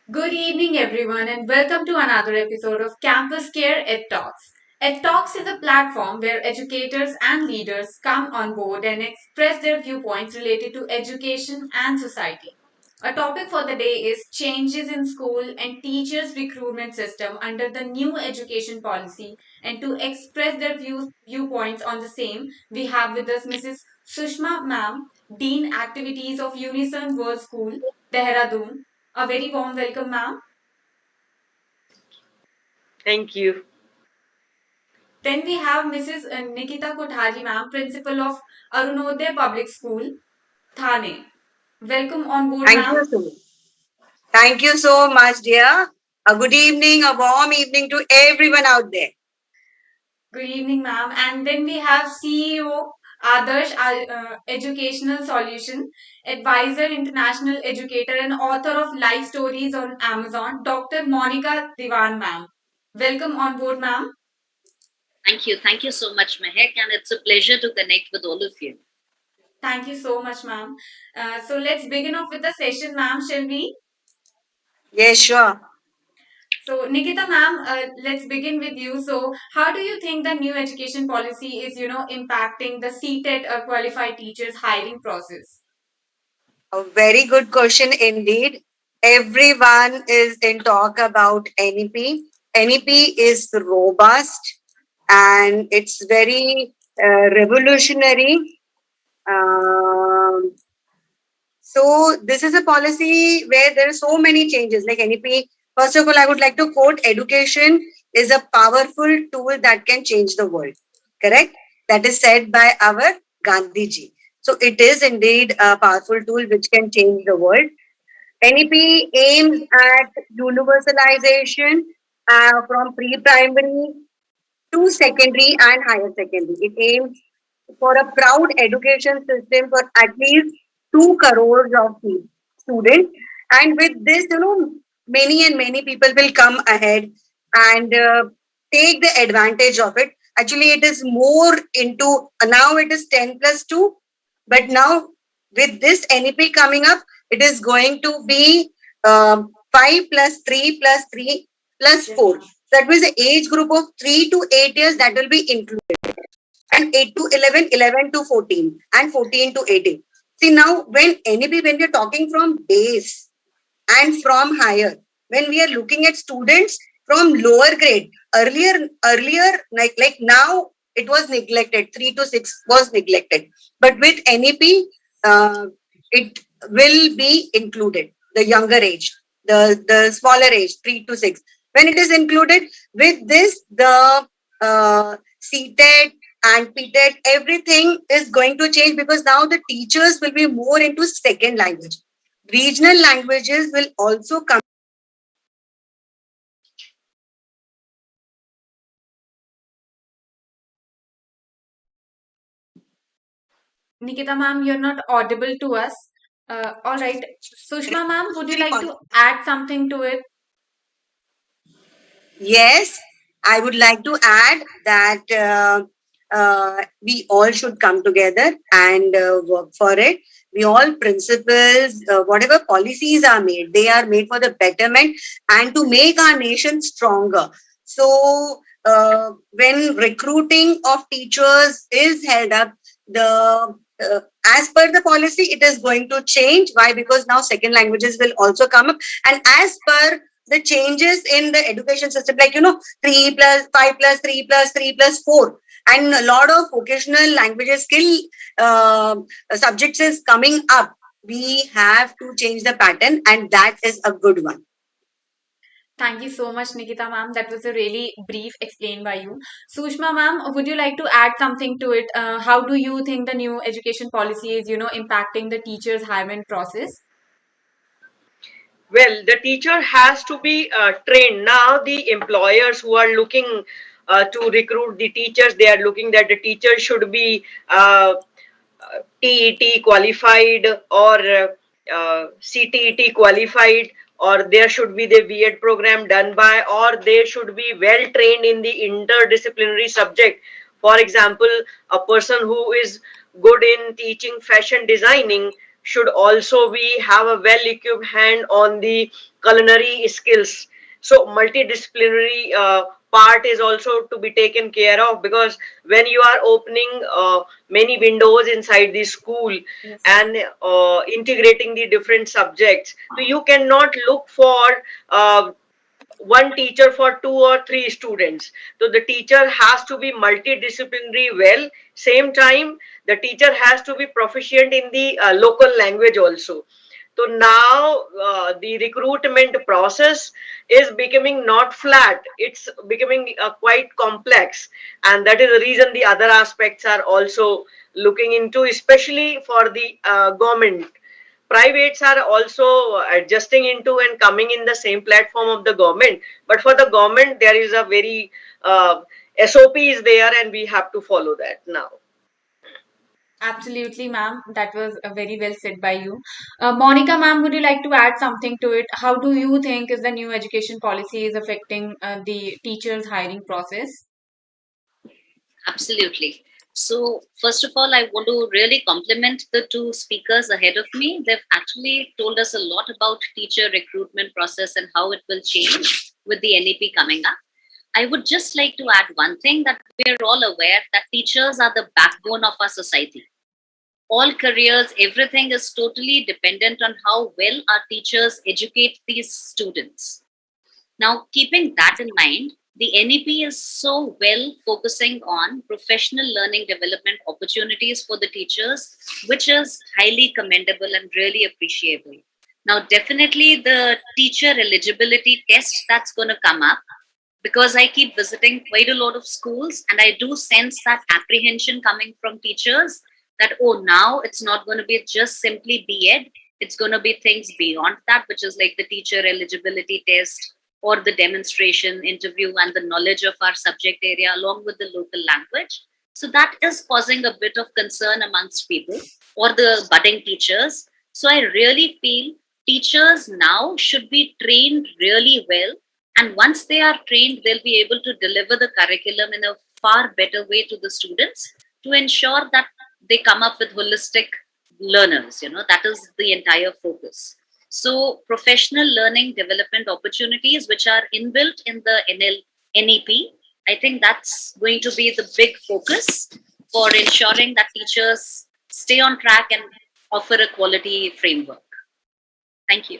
Good evening, everyone, and welcome to another episode of Campus Care Ed Talks. Ed Talks is a platform where educators and leaders come on board and express their viewpoints related to education and society. Our topic for the day is changes in school and teachers' recruitment system under the new education policy. And to express their viewpoints on the same, we have with us Mrs. Sushma Ma'am, Dean Activities of Unison World School, Dehradun. A very warm welcome, ma'am. Thank you. Then we have Mrs. Nikita Kothari, ma'am, principal of Arunodaya Public School, Thane. Welcome on board, Thank ma'am. you so much. Thank you so much, dear. A good evening, a warm evening to everyone out there. Good evening, ma'am. And then we have CEO Adarsh Educational Solution, advisor, international educator, and author of life stories on Amazon, Dr. Monica Diwan, ma'am. Welcome on board, ma'am. Thank you. Thank you so much, Mehek. And it's a pleasure to connect with all of you. Thank you so much, ma'am. So let's begin off with the session, ma'am, shall we? Yes, sure. So, Nikita ma'am, let's begin with you. So, how do you think the new education policy is, impacting the CTET qualified teachers hiring process? A very good question indeed. Everyone is in talk about NEP. NEP is robust and it's very revolutionary. Um, So this is a policy where there are so many changes like NEP. First of all, I would like to quote education is a powerful tool that can change the world. Correct? That is said by our Gandhiji. So it is indeed a powerful tool which can change the world. NEP aims at universalization from pre-primary to secondary and higher secondary. It aims for a proud education system for at least 2 crores of students. And with this, many and many people will come ahead and take the advantage of it. Actually, it is more into now it is 10 plus 2, but now with this NEP coming up, it is going to be 5 plus 3 plus 3 plus 4. That means the age group of 3 to 8 years that will be included, and 8 to 11, 11 to 14, and 14 to 18. See now, when NEP, when we are talking from base and from higher, when we are looking at students from lower grade, earlier, like now, it was neglected. 3 to 6 was neglected, but with NEP, it will be included. The younger age, the smaller age, 3 to 6. When it is included with this, the CTET and PTET, everything is going to change because now the teachers will be more into second language. Regional languages will also come. Nikita ma'am, you're not audible to us. All right. Sushma ma'am, would you like to add something to it? Yes, I would like to add that we all should come together and work for it. We all principals, whatever policies are made, they are made for the betterment and to make our nation stronger. So, when recruiting of teachers is held up, the as per the policy, it is going to change. Why? Because now second languages will also come up, and as per the changes in the education system, like 3 plus 5 plus 3 plus 3 plus 4, and a lot of vocational languages skill subjects is coming up. We have to change the pattern, and that is a good one. Thank you so much, Nikita ma'am. That was a really brief explain by you. Sushma ma'am, would you like to add something to it? How do you think the new education policy is, impacting the teachers' hiring process? Well, the teacher has to be trained. Now the employers who are looking to recruit the teachers, they are looking that the teacher should be TET qualified or CTET qualified, or there should be the B.Ed program done by, or they should be well trained in the interdisciplinary subject. For example, a person who is good in teaching fashion designing should also be have a well equipped hand on the culinary skills. So multidisciplinary part is also to be taken care of, because when you are opening many windows inside the school, Yes. and integrating the different subjects, so you cannot look for one teacher for two or three students. So the teacher has to be multidisciplinary well. Same time, the teacher has to be proficient in the local language also. So now the recruitment process is becoming not flat, it's becoming quite complex, and that is the reason the other aspects are also looking into, especially for the government. Privates are also adjusting into and coming in the same platform of the government, but for the government there is a very SOP is there, and we have to follow that now. Absolutely, ma'am. That was very well said by you. Monica, ma'am, would you like to add something to it? How do you think is the new education policy is affecting the teachers' hiring process? Absolutely. So, first of all, I want to really compliment the two speakers ahead of me. They've actually told us a lot about teacher recruitment process and how it will change with the NEP coming up. I would just like to add one thing, that we're all aware that teachers are the backbone of our society. All careers, everything is totally dependent on how well our teachers educate these students. Now, keeping that in mind, the NEP is so well focusing on professional learning development opportunities for the teachers, which is highly commendable and really appreciable. Now, definitely the teacher eligibility test that's going to come up, because I keep visiting quite a lot of schools and I do sense that apprehension coming from teachers that, oh, now it's not going to be just simply B.Ed, it's going to be things beyond that, which is like the teacher eligibility test or the demonstration interview and the knowledge of our subject area along with the local language. So that is causing a bit of concern amongst people or the budding teachers. So I really feel teachers now should be trained really well, and once they are trained, they'll be able to deliver the curriculum in a far better way to the students to ensure that they come up with holistic learners. That is the entire focus. So, professional learning development opportunities, which are inbuilt in the NEP, I think that's going to be the big focus for ensuring that teachers stay on track and offer a quality framework. Thank you.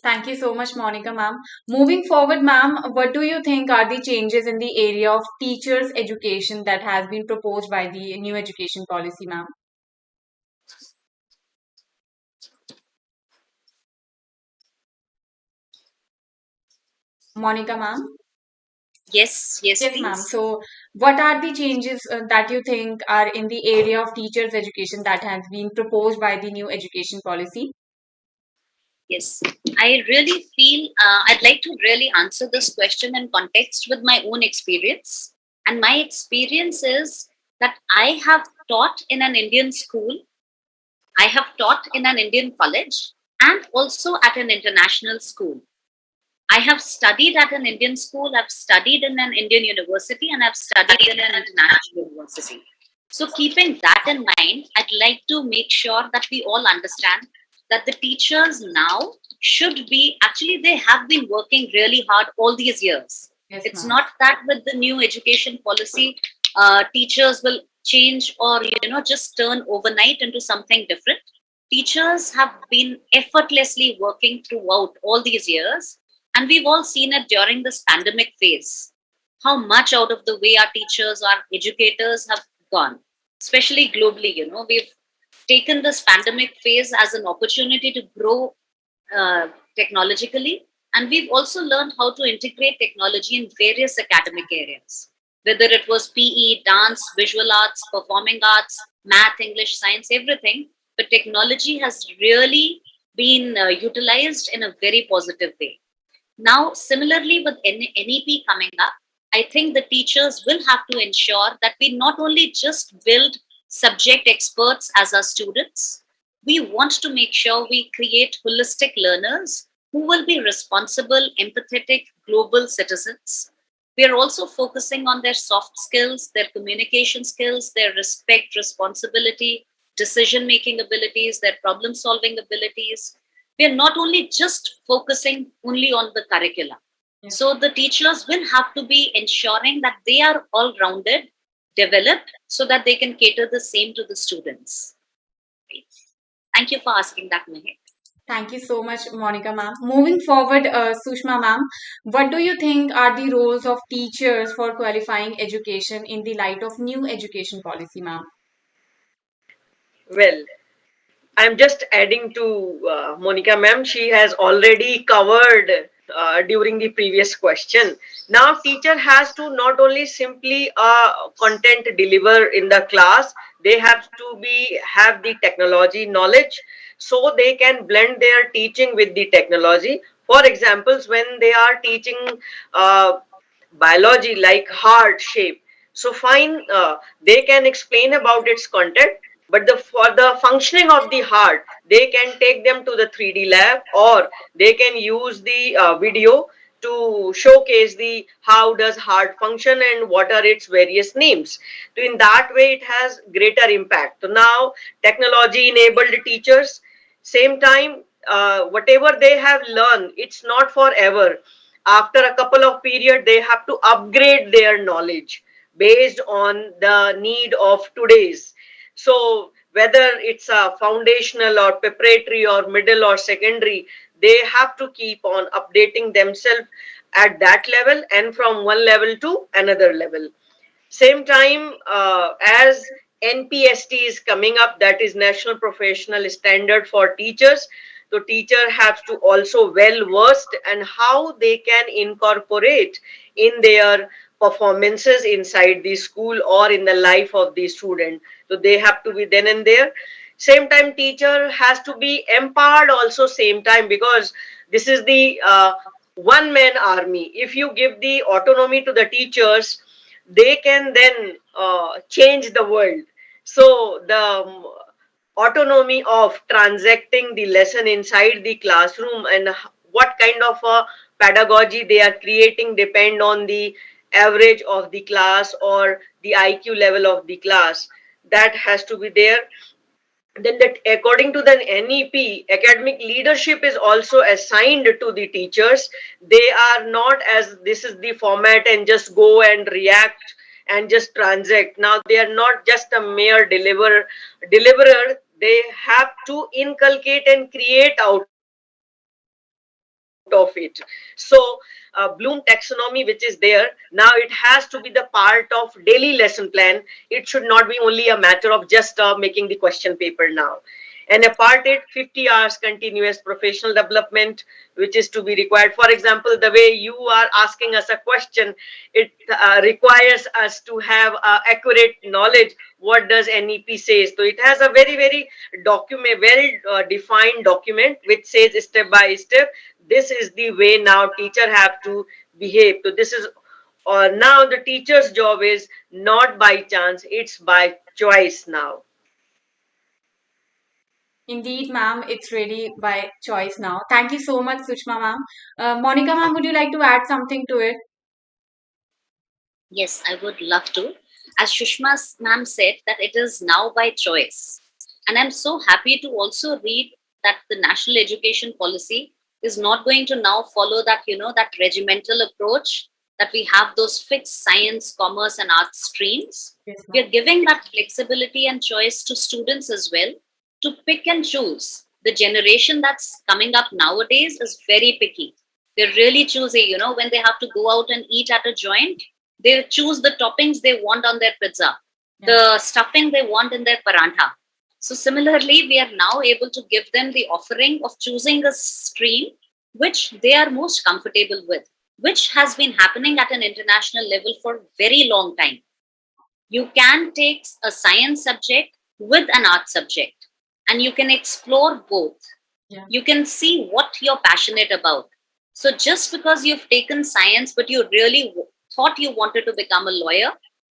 Thank you so much, Monica, ma'am. Moving forward, ma'am, what do you think are the changes in the area of teachers' education that has been proposed by the new education policy, ma'am? Monica, ma'am? Yes, yes, Yes, ma'am. please. So, what are the changes that you think are in the area of teachers' education that has been proposed by the new education policy? Yes, I really feel I'd like to really answer this question in context with my own experience. And my experience is that I have taught in an Indian school, I have taught in an Indian college, and also at an international school. I have studied at an Indian school, I've studied in an Indian university, and I've studied in an international university. So, keeping that in mind, I'd like to make sure that we all understand that the teachers now should be actually, they have been working really hard all these years. Yes, It's ma'am. not that with the new education policy, teachers will change or just turn overnight into something different. Teachers have been effortlessly working throughout all these years, and we've all seen it during this pandemic phase. How much out of the way our teachers, our educators have gone, especially globally. We've taken this pandemic phase as an opportunity to grow technologically, and we've also learned how to integrate technology in various academic areas, whether it was PE, dance, visual arts, performing arts, math, English, science, everything. But technology has really been utilized in a very positive way. Now, similarly, with NEP coming up, I think the teachers will have to ensure that we not only just build subject experts as our students, we want to make sure we create holistic learners who will be responsible, empathetic, global citizens. We are also focusing on their soft skills, their communication skills, their respect, responsibility, decision making abilities, their problem solving abilities. We are not only just focusing only on the curricula. Yes. So the teachers will have to be ensuring that they are all rounded, developed, so that they can cater the same to the students. Right. Thank you for asking that, Mehek. Thank you so much, Monica ma'am. Moving forward, Sushma ma'am, what do you think are the roles of teachers for qualifying education in the light of new education policy, ma'am? Well, I'm just adding to Monica ma'am. She has already covered during the previous question. Now, teacher has to not only simply content deliver in the class, they have to be have the technology knowledge, so they can blend their teaching with the technology. For examples, when they are teaching uh, biology like heart shape, so fine, they can explain about its content, but for the functioning of the heart, they can take them to the 3D lab, or they can use the video to showcase the how does heart function and what are its various names. So in that way, it has greater impact. So now technology enabled teachers, same time, whatever they have learned, it's not forever. After a couple of period, they have to upgrade their knowledge based on the need of today's. So whether it's a foundational or preparatory or middle or secondary, they have to keep on updating themselves at that level and from one level to another level. Same time, as NPST is coming up, that is National Professional Standard for Teachers. So teacher has to also well versed and how they can incorporate in their performances inside the school or in the life of the student. So they have to be then and there. Same time, teacher has to be empowered also same time, because this is the one man army. If you give the autonomy to the teachers, they can then change the world. So the autonomy of transacting the lesson inside the classroom and what kind of a pedagogy they are creating depend on the average of the class or the IQ level of the class. That has to be there. Then that according to the NEP, academic leadership is also assigned to the teachers. They are not as this is the format and just go and react and just transact. Now they are not just a mere deliverer. They have to inculcate and create out of it. So Bloom taxonomy, which is there, now it has to be the part of daily lesson plan. It should not be only a matter of just making the question paper now. And apart it, 50 hours continuous professional development, which is to be required. For example, the way you are asking us a question, it requires us to have accurate knowledge. What does NEP says? So it has a very document, well defined document, which says step by step, this is the way now teacher have to behave. So this is now the teacher's job is not by chance, it's by choice now. Indeed, ma'am, it's really by choice now. Thank you so much, Sushma ma'am. Monica ma'am, would you like to add something to it? Yes, I would love to. As Shushma's ma'am said, that it is now by choice. And I'm so happy to also read that the national education policy is not going to now follow that, that regimental approach that we have those fixed science, commerce, and arts streams. Yes, We ma'am. are giving that flexibility and choice to students as well to pick and choose. The generation that's coming up nowadays is very picky. They're really choosy, when they have to go out and eat at a joint, they choose the toppings they want on their pizza, the stuffing they want in their parantha. So similarly, we are now able to give them the offering of choosing a stream which they are most comfortable with, which has been happening at an international level for a very long time. You can take a science subject with an art subject and you can explore both. Yeah. You can see what you're passionate about. So just because you've taken science, but you really thought you wanted to become a lawyer,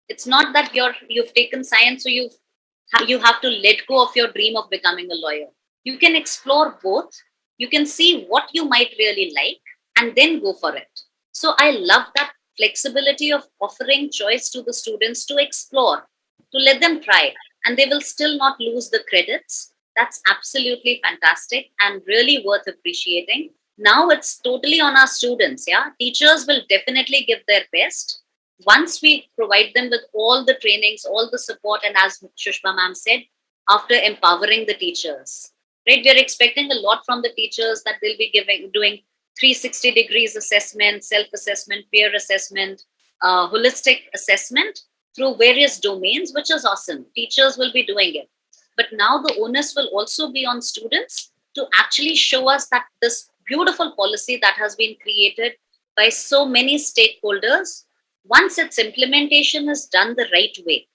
it's not that you've taken science, so you have to let go of your dream of becoming a lawyer. You can explore both. You can see what you might really like and then go for it. So I love that flexibility of offering choice to the students to explore, to let them try. and they will still not lose the credits. That's absolutely fantastic and really worth appreciating. Now it's totally on our students. Yeah, teachers will definitely give their best once we provide them with all the trainings, all the support, and as Shushma ma'am said, after empowering the teachers. Right, we're expecting a lot from the teachers, that they'll be doing 360 degrees assessment, self assessment, peer assessment, holistic assessment through various domains, which is awesome. Teachers will be doing it. But now the onus will also be on students to actually show us that this beautiful policy that has been created by so many stakeholders, once its implementation is done the right way,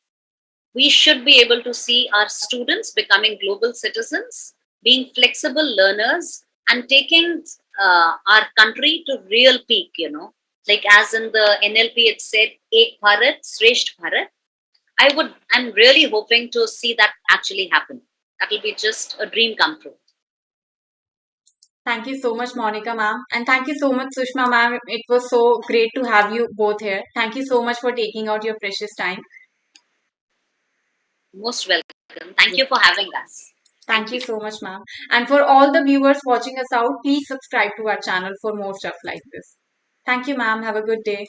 we should be able to see our students becoming global citizens, being flexible learners, and taking our country to real peak, like as in the NLP, it said, Ek Bharat, Sresht Bharat. I'm really hoping to see that actually happen. That will be just a dream come true. Thank you so much, Monica ma'am. And thank you so much, Sushma ma'am. It was so great to have you both here. Thank you so much for taking out your precious time. Most welcome. Thank you for having us. Thank you so much, ma'am. And for all the viewers watching us out, please subscribe to our channel for more stuff like this. Thank you, ma'am. Have a good day.